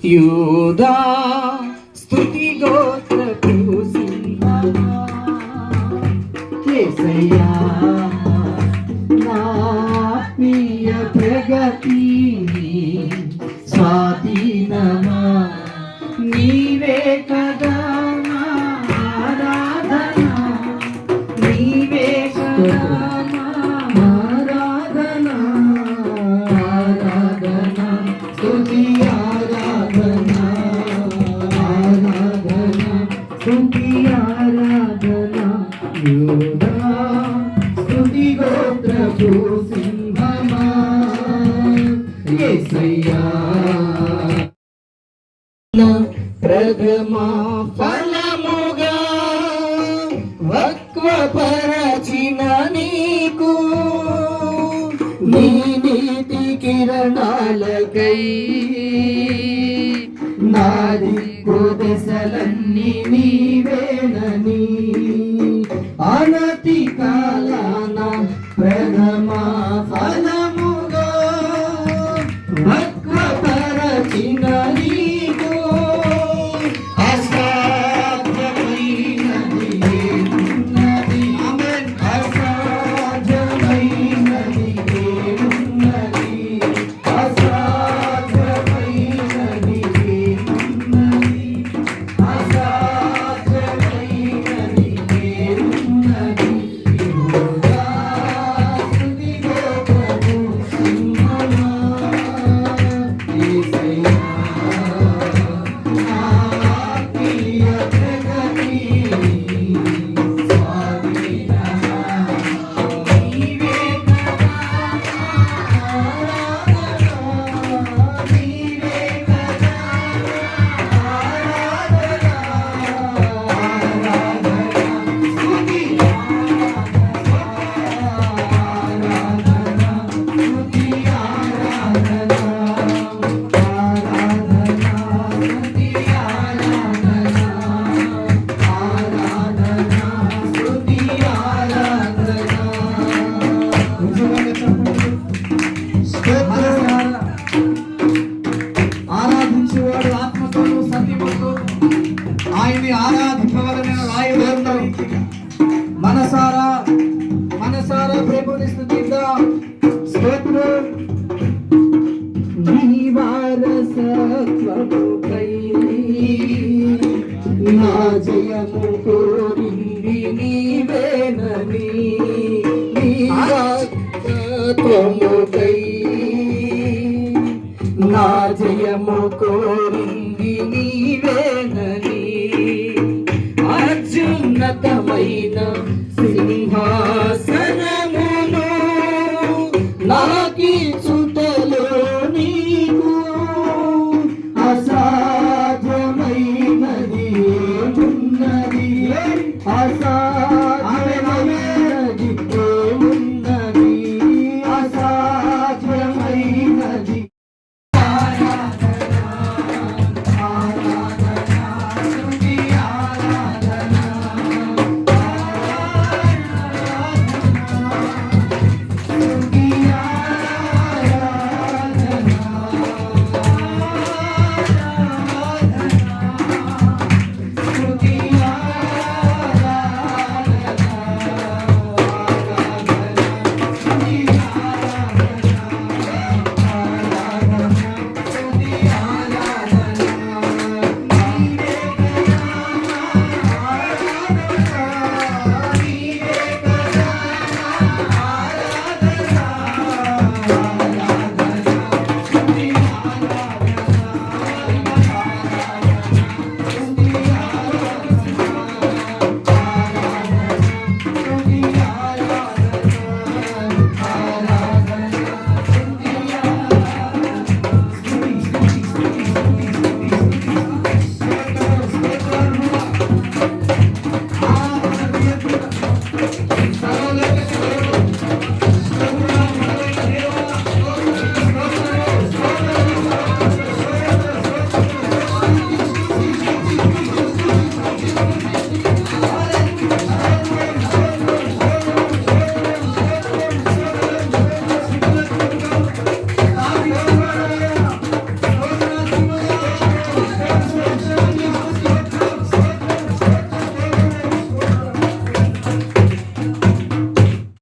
యూదా స్తుతి గోత్రపు సింహమా యేసయ్యా నా ప్రియ ప్రగతి స్వాధీనమా నీవే కదా నా ఆరాధన నీవే కదా నా ఆరాధన ఆరాధన స్తుతి ఆరాధన ఆరాధన స్తుతి ఆరాధన యూదా స్తుతి గోత్రపు సింహమా యేసయ్యా ప్రథమ ఫలముగా వక్వపరచిన నీకు నీ నీతి కిరణాలకై నా దిక్కు దశలన్నీ నీవేనని అనతి కాలాన ప్రథమ ఫలముగా వక్వపరచిన నీకు ఆరాధించేవాడు ఆత్మతోనూ సత్యముతో ఆయన్ని ఆరాధించవలన రాయబడిన మనసారా ప్రభుని స్తుతిద్దాం. స్తోత్రం. నీ వారసత్వముకై నా జయము కోరింది నీవేనని నీ వారసత్వముకై నా జయము కోరింది నీవేనని అత్యున్నతమైన సింహా